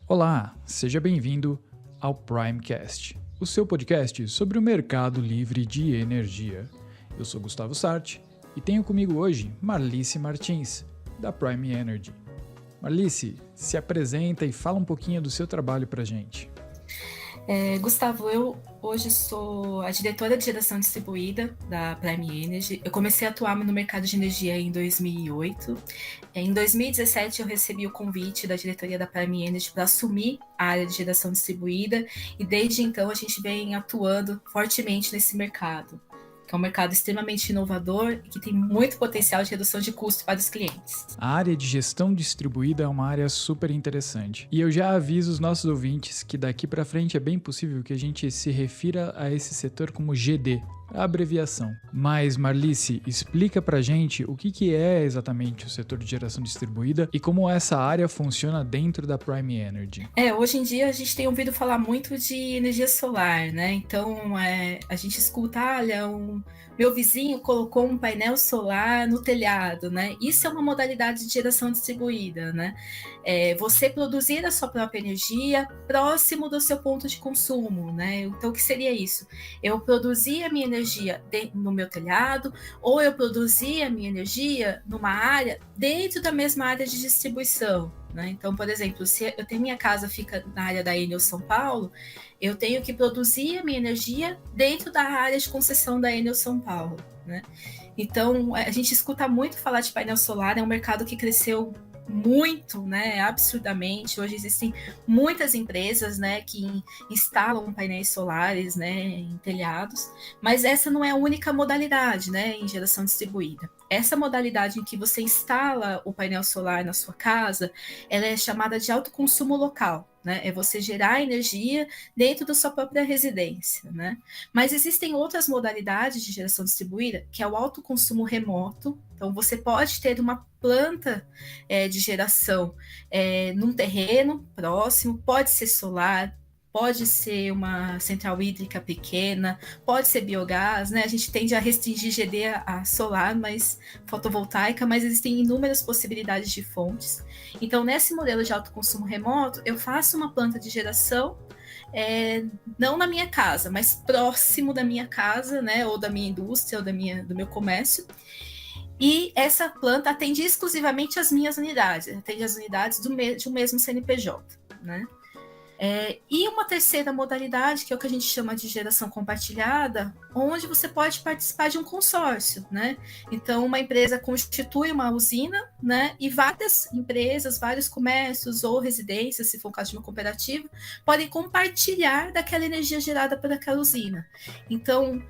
Olá, seja bem-vindo ao Primecast, o seu podcast sobre o mercado livre de energia. Eu sou Gustavo Sarti e tenho comigo hoje Marlice Martins, da Prime Energy. Marlice, se apresenta e fala um pouquinho do seu trabalho pra gente. Gustavo, eu hoje sou a diretora de geração distribuída da Prime Energy. Eu comecei a atuar no mercado de energia em 2008. Em 2017, eu recebi o convite da diretoria da Prime Energy para assumir a área de geração distribuída e desde então a gente vem atuando fortemente nesse mercado, que é um mercado extremamente inovador e que tem muito potencial de redução de custo para os clientes. A área de gestão distribuída é uma área super interessante. E eu já aviso os nossos ouvintes que daqui para frente é bem possível que a gente se refira a esse setor como GD, a abreviação. Mas, Marlice, explica pra gente o que é exatamente o setor de geração distribuída e como essa área funciona dentro da Prime Energy. Hoje em dia a gente tem ouvido falar muito de energia solar, né? Então a gente escuta, meu vizinho colocou um painel solar no telhado, né? Isso é uma modalidade de geração distribuída, né? Você produzir a sua própria energia próximo do seu ponto de consumo, né? Então o que seria isso? Eu produzir a minha energia no meu telhado, ou eu produzir a minha energia numa área dentro da mesma área de distribuição, né? Então, por exemplo, se eu tenho minha casa fica na área da Enel São Paulo, eu tenho que produzir a minha energia dentro da área de concessão da Enel São Paulo, né? Então, a gente escuta muito falar de painel solar, é um mercado que cresceu muito, né, absurdamente. Hoje existem muitas empresas, né, que instalam painéis solares, né, em telhados, mas essa não é a única modalidade, né, em geração distribuída. Essa modalidade em que você instala o painel solar na sua casa, ela é chamada de autoconsumo local, né? É você gerar energia dentro da sua própria residência, né? Mas existem outras modalidades de geração distribuída, que é o autoconsumo remoto. Então, você pode ter uma planta de geração num terreno próximo, pode ser solar, pode ser uma central hídrica pequena, pode ser biogás, né? A gente tende a restringir GD a solar, mas fotovoltaica, mas existem inúmeras possibilidades de fontes. Então, nesse modelo de autoconsumo remoto, eu faço uma planta de geração, não na minha casa, mas próximo da minha casa, né? Ou da minha indústria, ou do meu comércio. E essa planta atende exclusivamente as minhas unidades, atende as unidades de um mesmo CNPJ, né? E uma terceira modalidade, que é o que a gente chama de geração compartilhada, onde você pode participar de um consórcio, né? Então, uma empresa constitui uma usina, né? E várias empresas, vários comércios ou residências, se for o caso de uma cooperativa, podem compartilhar daquela energia gerada por aquela usina. Então,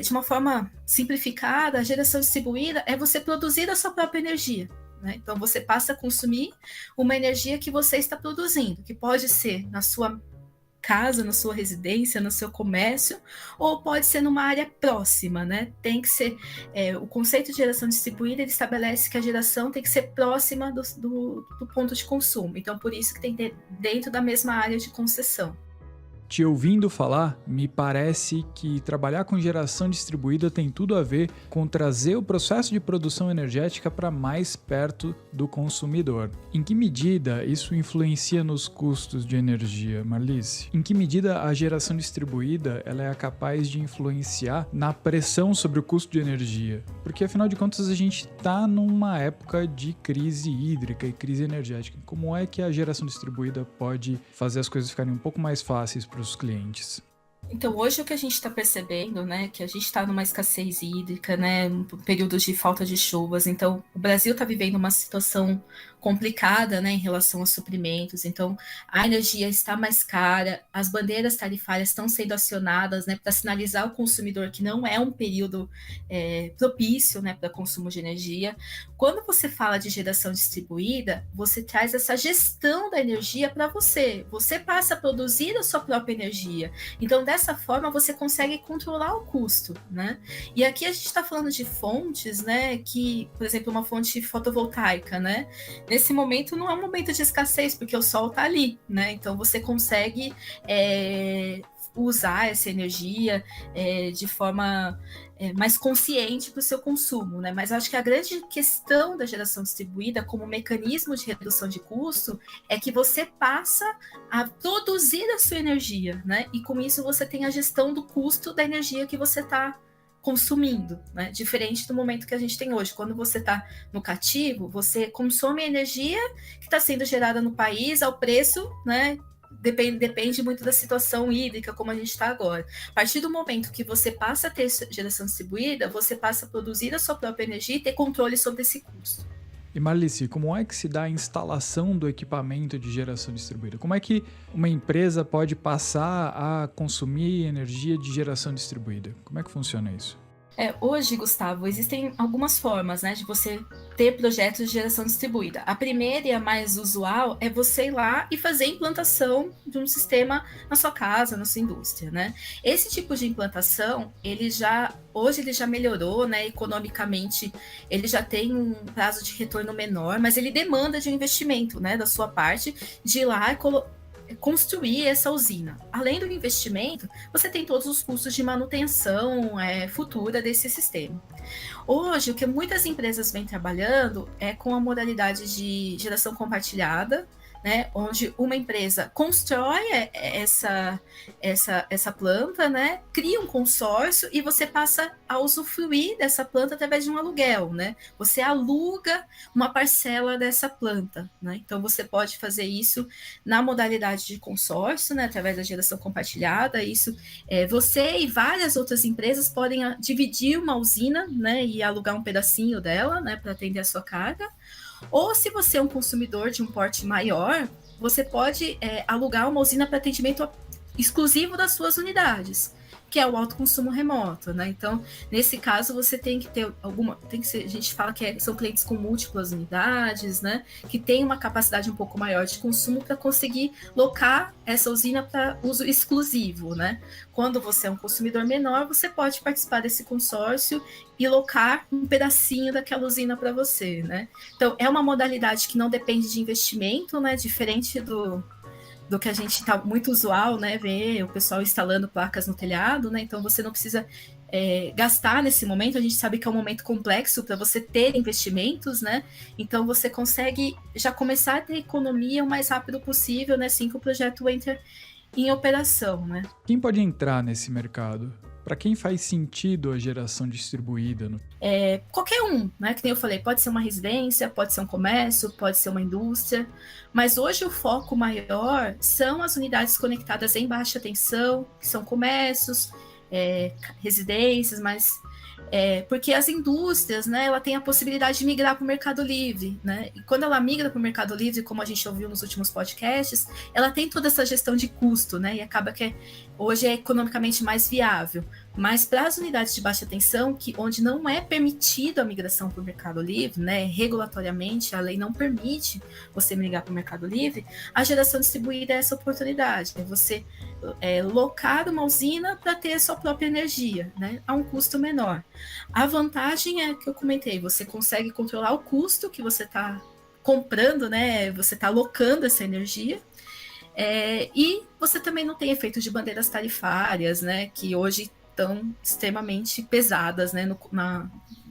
de uma forma simplificada, a geração distribuída é você produzir a sua própria energia. Então, você passa a consumir uma energia que você está produzindo, que pode ser na sua casa, na sua residência, no seu comércio, ou pode ser numa área próxima, né? Tem que ser, o conceito de geração distribuída, ele estabelece que a geração tem que ser próxima do ponto de consumo. Então, por isso que tem que ter dentro da mesma área de concessão. Te ouvindo falar, me parece que trabalhar com geração distribuída tem tudo a ver com trazer o processo de produção energética para mais perto do consumidor. Em que medida isso influencia nos custos de energia, Marlice? Em que medida a geração distribuída ela é capaz de influenciar na pressão sobre o custo de energia? Porque afinal de contas a gente está numa época de crise hídrica e crise energética. Como é que a geração distribuída pode fazer as coisas ficarem um pouco mais fáceis para os clientes? Então, hoje o que a gente está percebendo, né, que a gente está numa escassez hídrica, né, um período de falta de chuvas. Então, o Brasil está vivendo uma situação complicada, né, em relação aos suprimentos. Então, a energia está mais cara, as bandeiras tarifárias estão sendo acionadas, né, para sinalizar ao consumidor que não é um período propício, né, para consumo de energia. Quando você fala de geração distribuída, você traz essa gestão da energia para você. Você passa a produzir a sua própria energia. Então, dessa forma, você consegue controlar o custo, né? E aqui a gente está falando de fontes, né? Que, por exemplo, uma fonte fotovoltaica, né? Nesse momento não é um momento de escassez, porque o sol está ali, né? Então você consegue usar essa energia de forma mais consciente para o seu consumo, né? Mas acho que a grande questão da geração distribuída como mecanismo de redução de custo é que você passa a produzir a sua energia, né? E com isso você tem a gestão do custo da energia que você está consumindo, né? Diferente do momento que a gente tem hoje. Quando você está no cativo, você consome a energia que está sendo gerada no país ao preço, né? Depende muito da situação hídrica, como a gente está agora. A partir do momento que você passa a ter geração distribuída, você passa a produzir a sua própria energia e ter controle sobre esse custo. E Marlice, como é que se dá a instalação do equipamento de geração distribuída? Como é que uma empresa pode passar a consumir energia de geração distribuída? Como é que funciona isso? Hoje, Gustavo, existem algumas formas, né, de você ter projetos de geração distribuída. A primeira e a mais usual é você ir lá e fazer a implantação de um sistema na sua casa, na sua indústria, né? Esse tipo de implantação, hoje ele já melhorou, né, economicamente, ele já tem um prazo de retorno menor, mas ele demanda de um investimento, né, da sua parte, de ir lá e construir essa usina. Além do investimento, você tem todos os custos de manutenção futura desse sistema. Hoje, o que muitas empresas vêm trabalhando é com a modalidade de geração compartilhada, né, onde uma empresa constrói essa planta, né, cria um consórcio e você passa a usufruir dessa planta através de um aluguel, né? Você aluga uma parcela dessa planta, né? Então você pode fazer isso na modalidade de consórcio, né, através da geração compartilhada. Isso você e várias outras empresas podem dividir uma usina, né, e alugar um pedacinho dela, né, para atender a sua carga. Ou se você é um consumidor de um porte maior, você pode alugar uma usina para atendimento exclusivo das suas unidades, que é o autoconsumo remoto, né? Então, nesse caso, você tem que ter a gente fala que são clientes com múltiplas unidades, né? Que tem uma capacidade um pouco maior de consumo para conseguir locar essa usina para uso exclusivo, né? Quando você é um consumidor menor, você pode participar desse consórcio e locar um pedacinho daquela usina para você, né? Então, é uma modalidade que não depende de investimento, né? Diferente do que a gente está muito usual, né, ver o pessoal instalando placas no telhado, né, então você não precisa gastar nesse momento. A gente sabe que é um momento complexo para você ter investimentos, né, então você consegue já começar a ter economia o mais rápido possível, né, assim que o projeto entra em operação, né. Quem pode entrar nesse mercado? Para quem faz sentido a geração distribuída? Qualquer um, né? Que nem eu falei, pode ser uma residência, pode ser um comércio, pode ser uma indústria, mas hoje o foco maior são as unidades conectadas em baixa tensão, que são comércios, residências, mas porque as indústrias, né, ela tem a possibilidade de migrar para o Mercado Livre, né? E quando ela migra para o Mercado Livre, como a gente ouviu nos últimos podcasts, ela tem toda essa gestão de custo, né? E acaba que hoje é economicamente mais viável. Mas para as unidades de baixa tensão, onde não é permitido a migração para o Mercado Livre, né, regulatoriamente a lei não permite você migrar para o Mercado Livre, a geração distribuída é essa oportunidade, é você locar uma usina para ter a sua própria energia, né, a um custo menor. A vantagem é que eu comentei, você consegue controlar o custo que você está comprando, né, você está alocando essa energia, e você também não tem efeitos de bandeiras tarifárias, né, que hoje estão extremamente pesadas, né,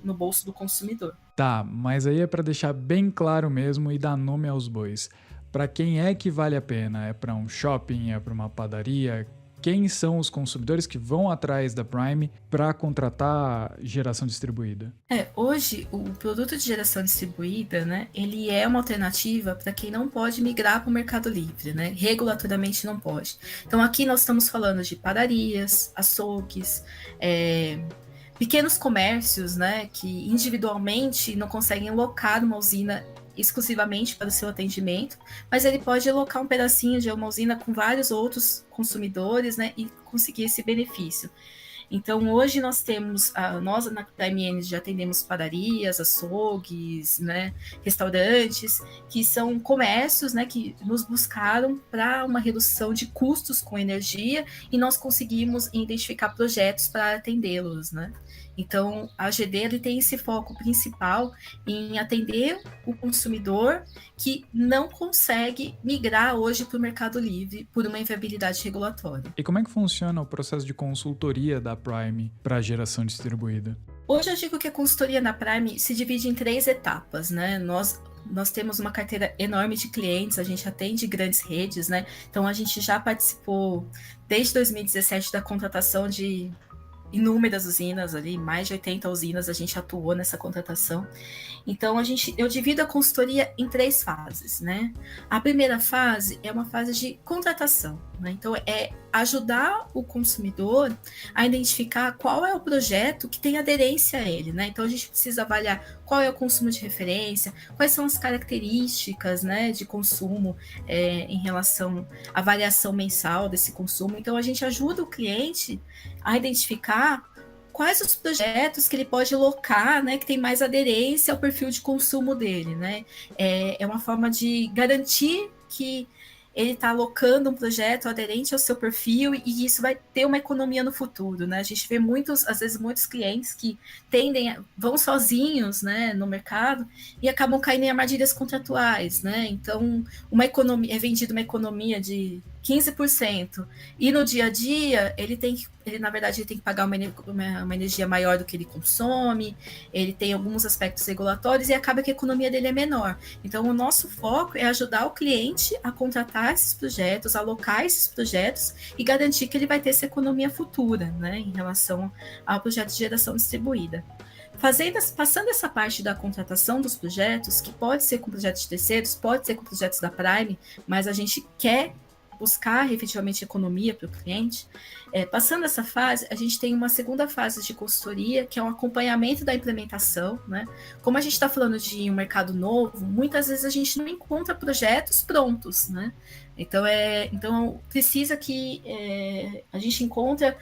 no bolso do consumidor. Tá, mas aí é para deixar bem claro mesmo e dar nome aos bois. Para quem é que vale a pena? É para um shopping? É para uma padaria? Quem são os consumidores que vão atrás da Prime para contratar geração distribuída? Hoje, o produto de geração distribuída, né, ele é uma alternativa para quem não pode migrar para o Mercado Livre, né? Regulatoriamente não pode. Então, aqui nós estamos falando de padarias, açougues, pequenos comércios, né, que individualmente não conseguem locar uma usina exclusivamente para o seu atendimento, mas ele pode alocar um pedacinho de uma usina com vários outros consumidores, né, e conseguir esse benefício. Então, hoje nós temos, nós na Prime já atendemos padarias, açougues, né, restaurantes, que são comércios, né, que nos buscaram para uma redução de custos com energia, e nós conseguimos identificar projetos para atendê-los, né. Então, a GD ele tem esse foco principal em atender o consumidor que não consegue migrar hoje para o Mercado Livre por uma inviabilidade regulatória. E como é que funciona o processo de consultoria da Prime para a geração distribuída? Hoje eu digo que a consultoria na Prime se divide em 3 etapas, né? Nós temos uma carteira enorme de clientes, a gente atende grandes redes, né? Então a gente já participou desde 2017 da contratação de inúmeras usinas ali, mais de 80 usinas a gente atuou nessa contratação. Então eu divido a consultoria em 3 fases, né? A primeira fase é uma fase de contratação, né? Então é ajudar o consumidor a identificar qual é o projeto que tem aderência a ele, né? Então a gente precisa avaliar qual é o consumo de referência, quais são as características, né, de consumo em relação à variação mensal desse consumo. Então a gente ajuda o cliente a identificar quais os projetos que ele pode locar, né, que tem mais aderência ao perfil de consumo dele, né? É uma forma de garantir que ele está alocando um projeto aderente ao seu perfil e isso vai ter uma economia no futuro, né? A gente vê às vezes muitos clientes que vão sozinhos, né, no mercado e acabam caindo em armadilhas contratuais, né? Então, é vendida uma economia de 15% e no dia a dia ele na verdade ele tem que pagar uma energia maior do que ele consome, ele tem alguns aspectos regulatórios e acaba que a economia dele é menor. Então o nosso foco é ajudar o cliente a contratar esses projetos, alocar esses projetos e garantir que ele vai ter essa economia futura, né, em relação ao projeto de geração distribuída. Passando essa parte da contratação dos projetos, que pode ser com projetos de terceiros, pode ser com projetos da Prime, mas a gente quer buscar efetivamente economia para o cliente. Passando essa fase, a gente tem uma segunda fase de consultoria, que é um acompanhamento da implementação, né? Como a gente está falando de um mercado novo, muitas vezes a gente não encontra projetos prontos, né? Então precisa que a gente encontre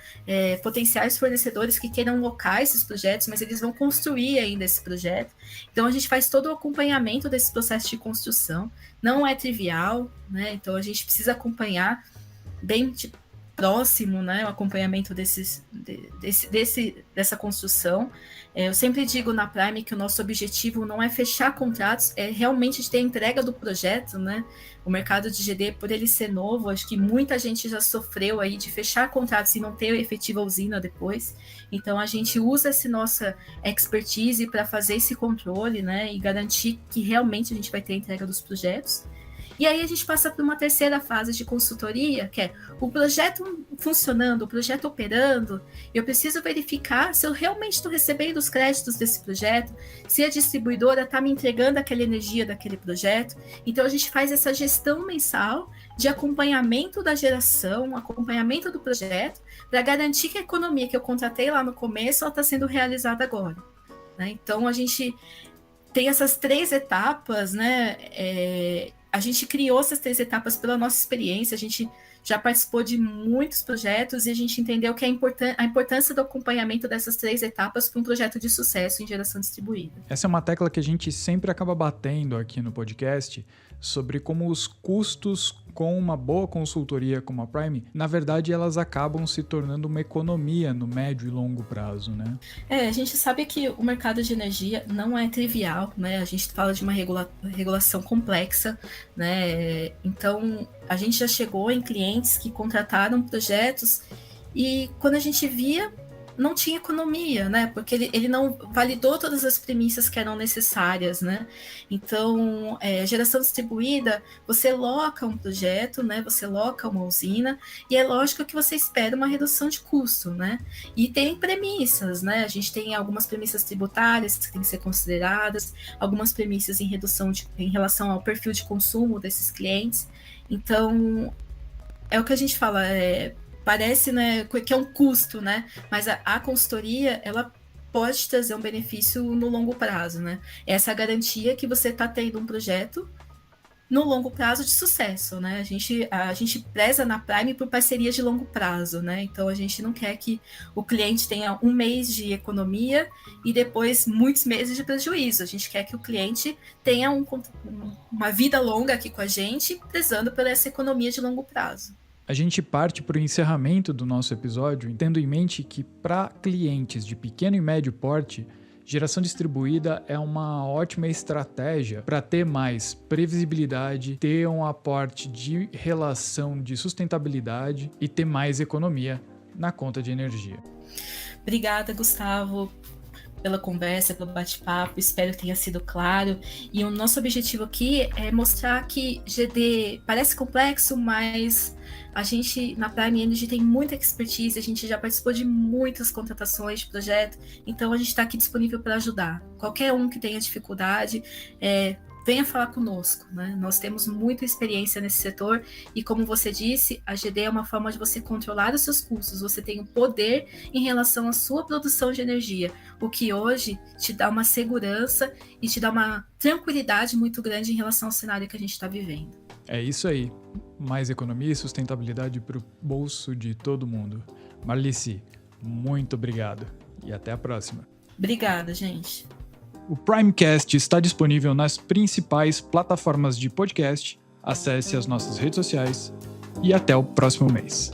potenciais fornecedores que queiram locar esses projetos, mas eles vão construir ainda esse projeto. Então a gente faz todo o acompanhamento desse processo de construção. Não é trivial, né? Então a gente precisa acompanhar bem próximo, né, o acompanhamento dessa construção. Eu sempre digo na Prime que o nosso objetivo não é fechar contratos, é realmente ter a entrega do projeto, né? O mercado de GD, por ele ser novo, acho que muita gente já sofreu aí de fechar contratos e não ter efetiva usina depois. Então a gente usa essa nossa expertise para fazer esse controle, né, e garantir que realmente a gente vai ter a entrega dos projetos. E aí a gente passa para uma terceira fase de consultoria, que é o projeto funcionando, o projeto operando. Eu preciso verificar se eu realmente estou recebendo os créditos desse projeto, se a distribuidora está me entregando aquela energia daquele projeto. Então a gente faz essa gestão mensal de acompanhamento da geração, acompanhamento do projeto, para garantir que a economia que eu contratei lá no começo está sendo realizada agora, né? Então a gente tem essas 3 etapas, né? A gente criou essas 3 etapas pela nossa experiência, a gente já participou de muitos projetos e a gente entendeu que a importância do acompanhamento dessas 3 etapas para um projeto de sucesso em geração distribuída. Essa é uma tecla que a gente sempre acaba batendo aqui no podcast, sobre como os custos com uma boa consultoria como a Prime, na verdade elas acabam se tornando uma economia no médio e longo prazo, né? A gente sabe que o mercado de energia não é trivial, né? A gente fala de uma regulação complexa, né? Então, a gente já chegou em clientes que contrataram projetos e quando a gente via, não tinha economia, né? Porque ele não validou todas as premissas que eram necessárias, né? Então, geração distribuída, você loca um projeto, né? Você loca uma usina e é lógico que você espera uma redução de custo, né? E tem premissas, né? A gente tem algumas premissas tributárias que têm que ser consideradas, algumas premissas em relação ao perfil de consumo desses clientes. Então, é o que a gente fala, parece, né, que é um custo, né? Mas a consultoria, ela pode trazer um benefício no longo prazo, né? Essa garantia que você está tendo um projeto no longo prazo de sucesso, né? A gente preza na Prime por parcerias de longo prazo, né? Então a gente não quer que o cliente tenha um mês de economia e depois muitos meses de prejuízo. A gente quer que o cliente tenha uma vida longa aqui com a gente, prezando por essa economia de longo prazo. A gente parte para o encerramento do nosso episódio, tendo em mente que para clientes de pequeno e médio porte, geração distribuída é uma ótima estratégia para ter mais previsibilidade, ter um aporte de relação de sustentabilidade e ter mais economia na conta de energia. Obrigada, Gustavo, pela conversa, pelo bate-papo, espero que tenha sido claro. E o nosso objetivo aqui é mostrar que GD parece complexo, mas a gente na Prime Energy tem muita expertise, a gente já participou de muitas contratações de projeto, então a gente está aqui disponível para ajudar. Qualquer um que tenha dificuldade, venha falar conosco, né? Nós temos muita experiência nesse setor e, como você disse, a GD é uma forma de você controlar os seus custos, você tem o poder em relação à sua produção de energia, o que hoje te dá uma segurança e te dá uma tranquilidade muito grande em relação ao cenário que a gente está vivendo. É isso aí, mais economia e sustentabilidade para o bolso de todo mundo. Marlice, muito obrigado e até a próxima. Obrigada, gente. O Primecast está disponível nas principais plataformas de podcast. Acesse as nossas redes sociais e até o próximo mês.